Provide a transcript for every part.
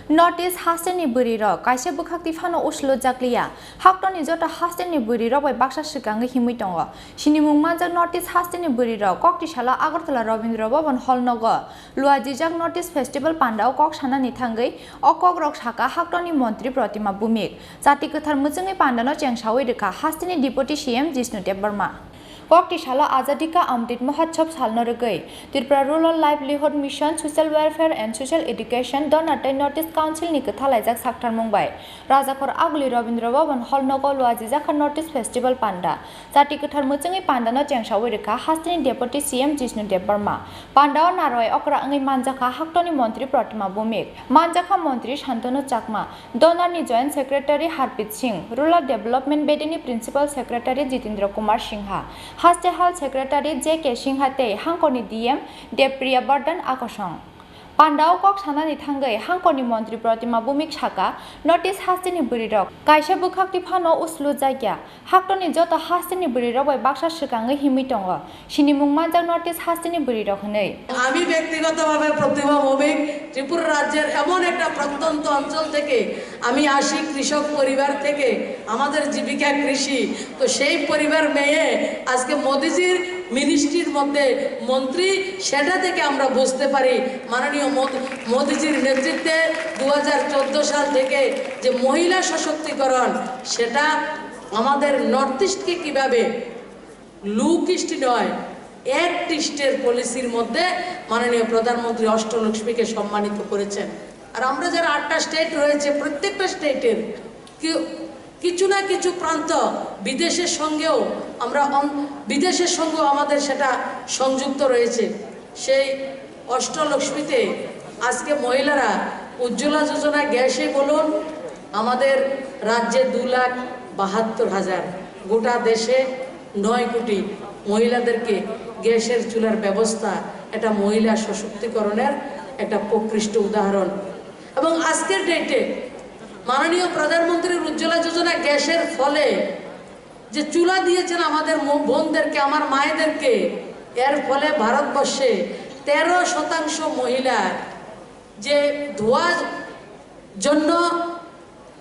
Notice hasteni buri ro kaise bukhakti phano uslo jakliya haktoni jota hasteni buri ro bai baksa sikangi himui tongo sini mungma jak notice hasteni buri ro kokti sala agartala Rabindra Bhawan hall nogo luaji jak notice festival Panda kok sanani thangai okok rok saka haktoni mantri Pratima Bhumik jati kothar mujungi Panda no chengsawi rekha hasteni deputy CM Jishnu Dev Barma Kokti shala Azadi ka Amrit Mahotsav Salno Rugwi Tripura Rural Livelihood Mission Social Welfare and Social Education Donatai Notice Council ni Khlaijakha Saktar Mumbai Rajakhor Agli Rabindra Bhawan hall nogo Khlaijakha Notice Festival Panda Jati kothar mujungi Panda no chengsawi rekha hastini deputy CM Jishnu Dev Barma Panda o naroi okra angai manjakha haktoni mantri Pratima Bhumik manjakha mantri Shantanu Chakma donor ni joint secretary Harpit Singh Rural Development Bedini Principal Secretary Jitendra Kumar Singha Haste Hall Secretary J.K. Singhate Hangkoni DM Depriya Burden Akosong Pandao kok sanani thangai Hangkoni Mantri Pratima Bhumik Shaka Notice hastini buri rok kaisa bukhakti phano uslu jagya haktoni jota hastini buri rok bai baksa sikangai himui tongo sini mungma jak notice hastini buri rok hnei আমি ব্যক্তিগতভাবে প্রতিভা ভৌমিক ত্রিপুরা রাজ্যের এমন একটা প্রত্যন্ত অঞ্চল থেকে আমি আসি কৃষক পরিবার থেকে আমাদের জীবিকা কৃষি তো সেই পরিবার মেয়ে আজকে মোদিজির মিনিস্ট্রির মধ্যে মন্ত্রী সেটা থেকে আমরা বুঝতে পারি মাননীয় মোদিজির নেতৃত্বে 2014 সাল থেকে যে মহিলা সশক্তিকরণ সেটা আমাদের নর্থ ইস্টকে কিভাবে লুক ইস্ট নয় এক ইস্টের পলিসির মধ্যে মাননীয় প্রধানমন্ত্রী অষ্টলক্ষ্মীকে সম্মানিত করেছেন আর আমরা যারা 8টা স্টেট রয়েছে প্রত্যেকটা স্টেটের কিছু না কিছু প্রান্ত বিদেশের সঙ্গেও আমাদের সেটা সংযুক্ত রয়েছে সেই অষ্টলক্ষ্মীতে আজকে মহিলারা উজ্জ্বলা যোজনা গ্যাসে বলুন আমাদের রাজ্যে 2,72,000 গোটা দেশে 9 কোটি মহিলাদেরকে গ্যাসের চুলার ব্যবস্থা এটা মহিলা সশক্তিকরণের একটা প্রকৃষ্ট উদাহরণ এবং আজকের ডেটে মাননীয় প্রধানমন্ত্রীর উজ্জ্বলা যোজনা গ্যাসের ফলে যে চুলা দিয়েছেন আমাদের বোনদেরকে আমার মায়েদেরকে এর ফলে ভারতবর্ষে 13% মহিলা যে ধোঁয়ার জন্য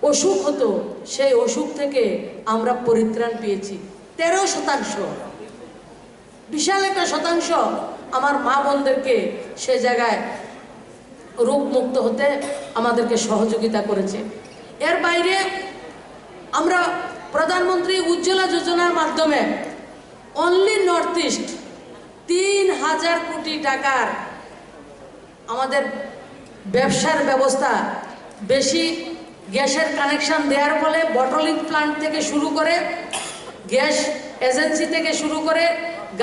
অসুখ হতো সেই অসুখ থেকে আমরা পরিত্রাণ পেয়েছি 13% বিশাল একটা শতাংশ আমার মা বোনদেরকে সে জায়গায় রোগমুক্ত হতে আমাদেরকে সহযোগিতা করেছে এর বাইরে আমরা প্রধানমন্ত্রী উজ্জ্বলা যোজনার মাধ্যমে অনলি নর্থ ইস্ট 3,000 কোটি টাকার আমাদের ব্যবসার ব্যবস্থা বেশি গ্যাসের কানেকশন দেওয়ার ফলে বটলিং প্ল্যান্ট থেকে শুরু করে গ্যাস এজেন্সি থেকে শুরু করে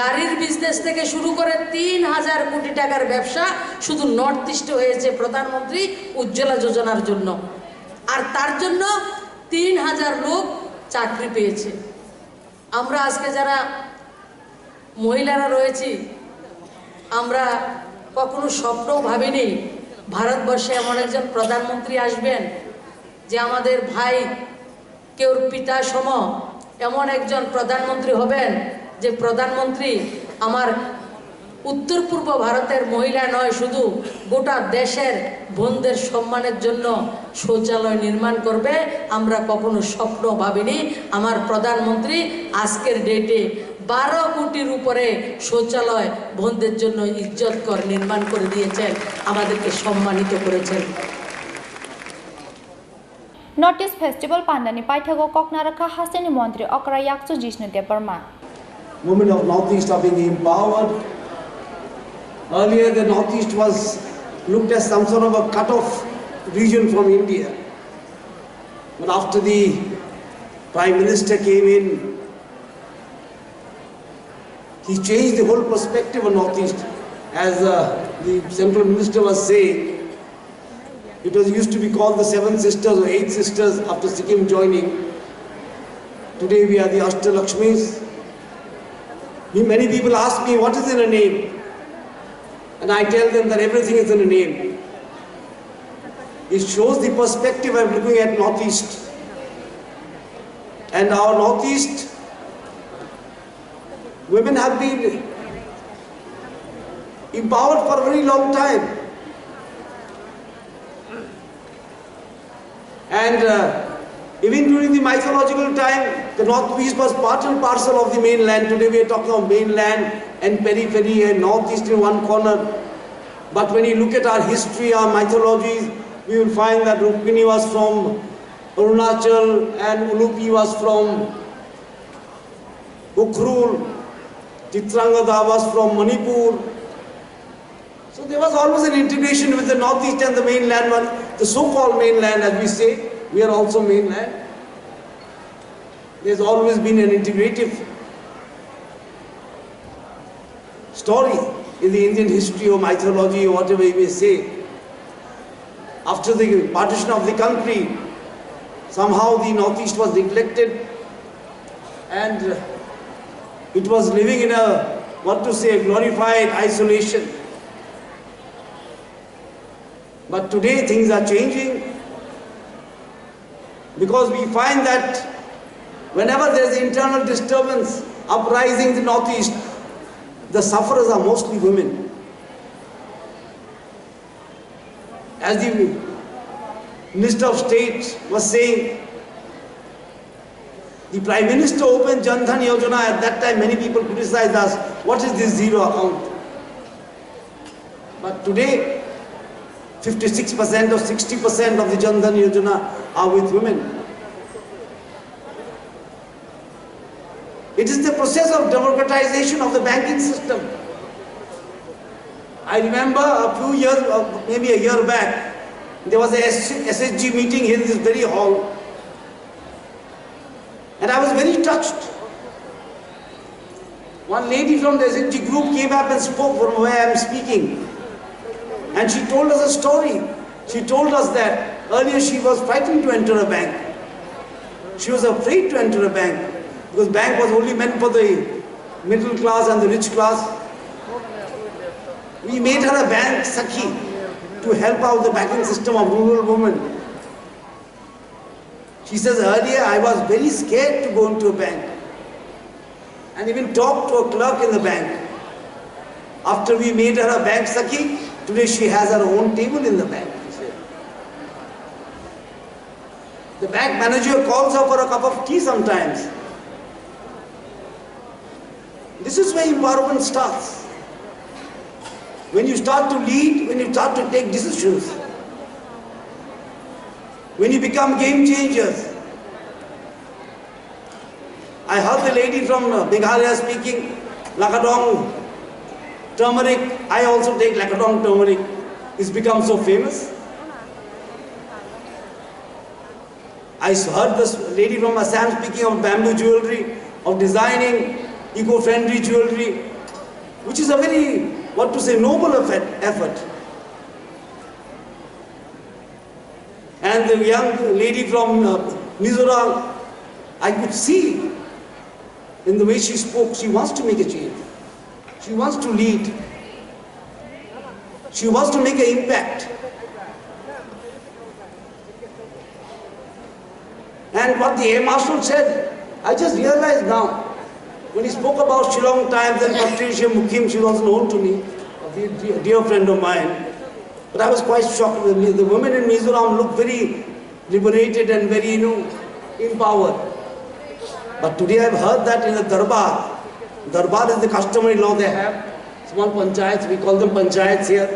গাড়ির বিজনেস থেকে শুরু করে 3,000 কোটি টাকার ব্যবসা শুধু নর্থ ইস্টে হয়েছে প্রধানমন্ত্রী উজ্জ্বলা যোজনার জন্য আর তার জন্য 3,000 লোক চাকরি পেয়েছে আমরা আজকে যারা মহিলারা রয়েছি আমরা কখনো স্বপ্নও ভাবিনি ভারতবর্ষে এমন একজন প্রধানমন্ত্রী আসবেন যে আমাদের ভাই কেউর পিতা সম এমন একজন প্রধানমন্ত্রী হবেন যে প্রধানমন্ত্রী আমার উত্তর পূর্ব ভারতের মহিলা নয় শুধু গোটা দেশের বোনদের সম্মানের জন্য শৌচালয় নির্মাণ করবে আমরা কখনো স্বপ্ন ভাবিনি আমার প্রধানমন্ত্রী আজকের ডেটে 12 কোটির উপরে শৌচালয় বোনদের জন্য ইজ্জতকর নির্মাণ করে দিয়েছেন আমাদেরকে সম্মানিত করেছেন Notice Festival Pandani Paithago Koknarakha hastini mantri okra yakchu Jishnu Dev Barma Women of Northeast are being empowered. Earlier, the Northeast was looked as some sort of a cut-off region from India. But after the Prime Minister came in, he changed the whole perspective of Northeast. As the Central Minister was saying, it was used to be called the 7 Sisters or 8 Sisters after Sikkim joining. Today we are the Ashtalakshmis. Many people ask me, what is in a name? And I tell them that everything is in a name. It shows the perspective I'm looking at Northeast. And our Northeast women have been empowered for a very long time. And even during the mythological time, the northeast was part and parcel of the mainland. Today we are talking of mainland and periphery and northeast in one corner. But when you look at our history, our mythologies, we will find that Rugwi was from Arunachal and Ulupi was from Ukhrul, Chitrangada was from Manipur. So there was always an integration with the northeast and the mainland, the so-called mainland as we say. We are also mainland. There's always been an integrative story in the Indian history or mythology or whatever you may say. After the partition of the country, somehow the northeast was neglected and it was living in a, a glorified isolation. But today things are changing because we find that whenever there is internal disturbance, uprising in the northeast, the sufferers are mostly women. As the Minister of State was saying, the Prime Minister opened Jan Dhan Yojana. At that time many people criticized us, what is this zero account? But today 56% or 60% of the Jan Dhan Yojana are with women. It is the process of democratization of the banking system. I remember a few years, maybe a year back, there was a SHG meeting here in this very hall. And I was very touched. One lady from the SHG group came up and spoke from where I am speaking. And she told us a story. She told us that earlier she was frightened to enter a bank. She was afraid to enter a bank because bank was only meant for the middle class and the rich class. We made her a bank Sakhi to help out the banking system of rural women. She says, earlier I was very scared to go into a bank and even talk to a clerk in the bank. After we made her a bank Sakhi, today she has her own table in the bank. The bank manager calls her for a cup of tea sometimes. This is where empowerment starts. When you start to lead, when you start to take decisions, when you become game changers. I heard the lady from Meghalaya speaking, Lakadong turmeric. I also take Lakadong turmeric. It's become so famous. I heard this lady from Assam speaking of bamboo jewelry, of designing eco-friendly jewelry, which is a very, noble effort. And the young lady from Mizoram, I could see in the way she spoke, she wants to make a change. She wants to lead. She wants to make an impact. And what the Air Marshal said, I just realized now, when he spoke about Shillong Times and Patricia Mukim, she was known to me, a dear friend of mine. But I was quite shocked. The women in Mizoram look very liberated and very, empowered. But today I've heard that in the Darbar. Darbar is the customary law they have. Small panchayats, we call them panchayats here.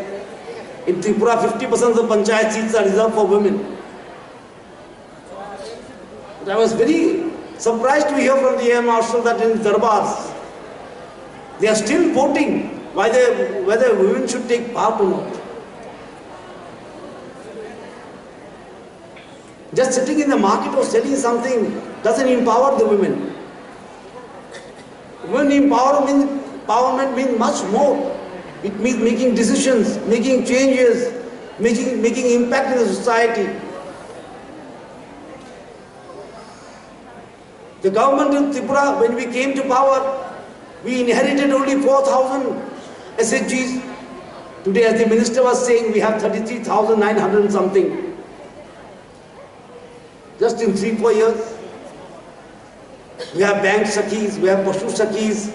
In Tripura, 50% of the panchayat seats are reserved for women. But I was very surprised to hear from the Air Marshal that in Darbars, they are still voting whether women should take part or not. Just sitting in the market or selling something doesn't empower the women. Women empowerment means much more. It means making decisions, making changes, making impact in the society. The government in Tripura, when we came to power, we inherited only 4,000 SHGs. Today, as the minister was saying, we have 33,900 something. Just in 3-4 years. We have bank Sakhis, we have Pashu Sakhis.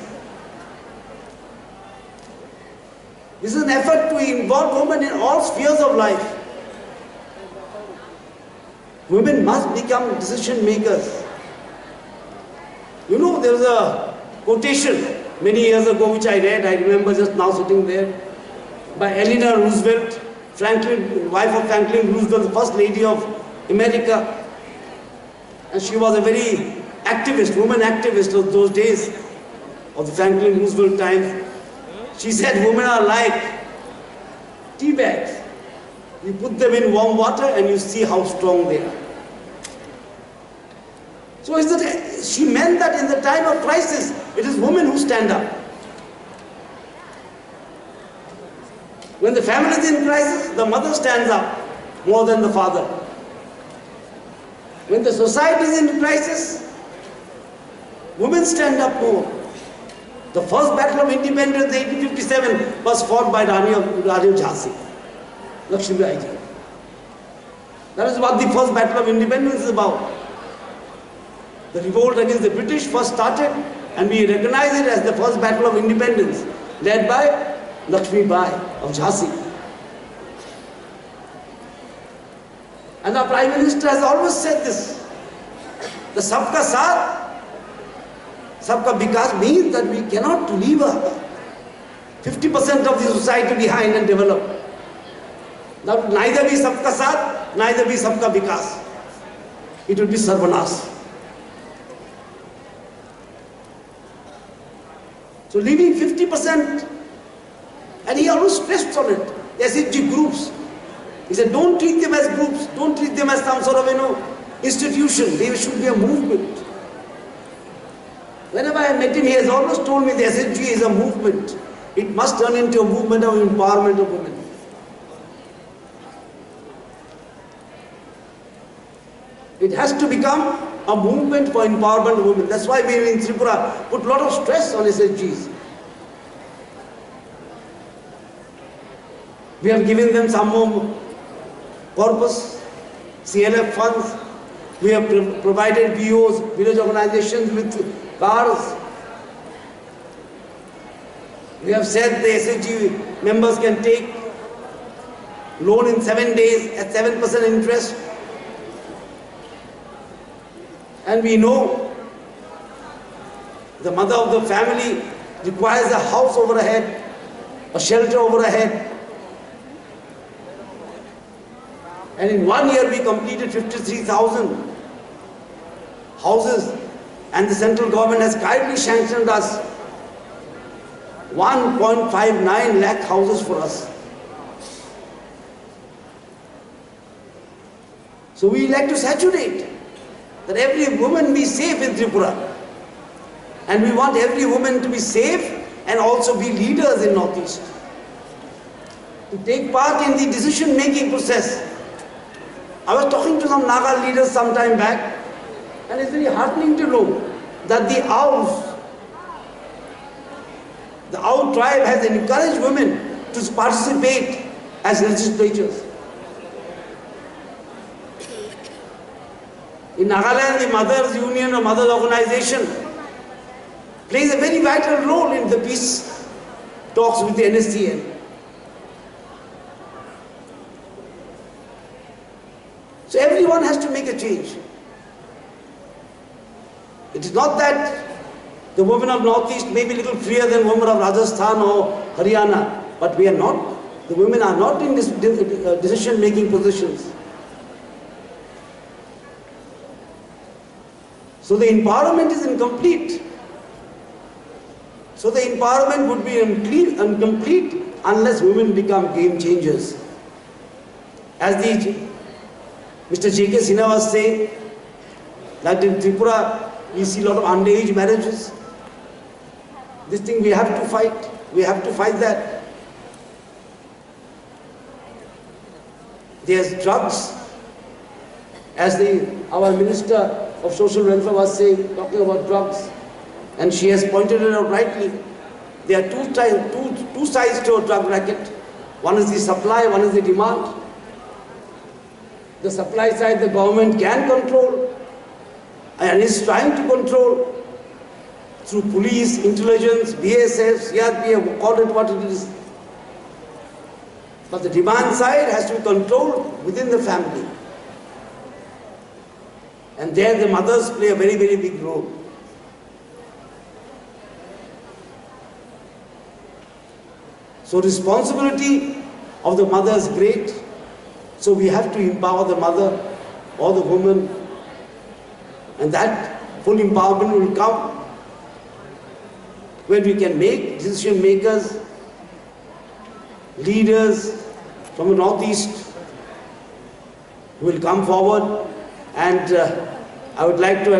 This is an effort to involve women in all spheres of life. Women must become decision makers. You know, there was a quotation many years ago which I read, I remember just now sitting there, by Eleanor Roosevelt, wife of Franklin Roosevelt, the first lady of America. And she was a very activist, woman activist of those days, of the Franklin Roosevelt times. She said women are like tea bags. You put them in warm water and you see how strong they are. So she meant that in the time of crisis, it is women who stand up. When the family is in crisis, the mother stands up more than the father. When the society is in crisis, women stand up more. The first battle of independence, 1857, was fought by Rani of Jhansi, Lakshmi Bai Ji. That is what the first battle of independence is about. The revolt against the British first started, and we recognize it as the first battle of independence, led by Lakshmi Bai of Jhansi. And our Prime Minister has always said this. The Sabka Saath, Sabka Vikas means that we cannot leave 50% of the society behind and develop. That would neither be Sabka Saath, neither be Sabka Vikas. It would be Sarvanas. So leaving 50%, and he always stressed on it, SHG groups. He said, don't treat them as groups, don't treat them as some sort of, institution. They should be a movement. Whenever I met him, he has always told me the SHG is a movement. It must turn into a movement of empowerment of women. It has to become a movement for empowerment of women. That's why we in Tripura put a lot of stress on SHGs. We have given them some more corpus, CLF funds. We have provided VOs, village organizations with cars. We have said the SHG members can take loan in 7 days at 7% interest. And we know the mother of the family requires a house over her head, a shelter over her head. And in 1 year we completed 53,000 houses, and the central government has kindly sanctioned us 1.59 lakh houses for us. So we like to saturate that every woman be safe in Tripura. And we want every woman to be safe and also be leaders in Northeast. To take part in the decision-making process. I was talking to some Naga leaders some time back, and it's very heartening to know that the Ow tribe has encouraged women to participate as legislators. In Nagaland, the Mothers Union or Mothers Organization plays a very vital role in the peace talks with the NSCN. So everyone has to make a change. It is not that the women of Northeast may be a little freer than women of Rajasthan or Haryana, but we are not. The women are not in this decision-making positions. So the empowerment is incomplete. So the empowerment would be incomplete unless women become game changers. As Mr. J.K. Sinha was saying, that in Tripura we see a lot of underage marriages. This thing we have to fight. We have to fight that. There's drugs. As our Minister of Social Welfare was saying, talking about drugs, and she has pointed it out rightly. There are two sides to a drug racket. One is the supply, one is the demand. The supply side the government can control and is trying to control through police, intelligence, BSF, CRPF, call it what it is. But the demand side has to be controlled within the family. And there the mothers play a very, very big role. So responsibility of the mother is great. So we have to empower the mother or the woman, and that full empowerment will come when we can make decision makers, leaders from the Northeast who will come forward. And I would like to,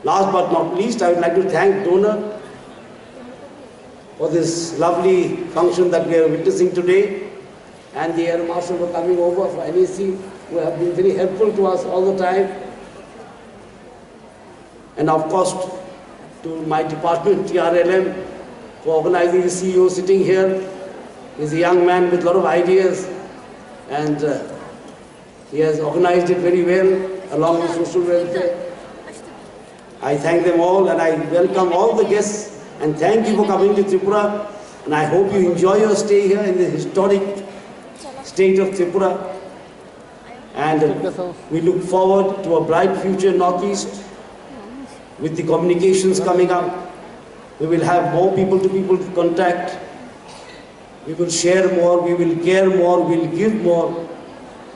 last but not least, I would like to thank donor for this lovely function that we are witnessing today, and the Air Marshal for coming over for NEC, who have been very helpful to us all the time. And of course, to my department, TRLM, for organizing the CEO sitting here. He's a young man with a lot of ideas, and he has organized it very well along with social welfare. I thank them all, and I welcome all the guests, and thank you for coming to Tripura, and I hope you enjoy your stay here in the historic state of Tripura, and we look forward to a bright future Northeast. With the communications coming up, we will have more people-to-people contact. We will share more, we will care more, we will give more,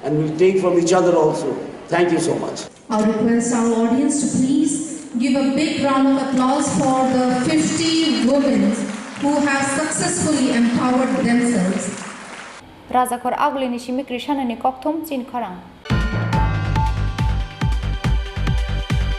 and we will take from each other also. Thank you so much. I request our audience to please give a big round of applause for the 50 women who have successfully empowered themselves. Raja Khor Aglini Shimi Krishna ni Kokthum Chin Khorang.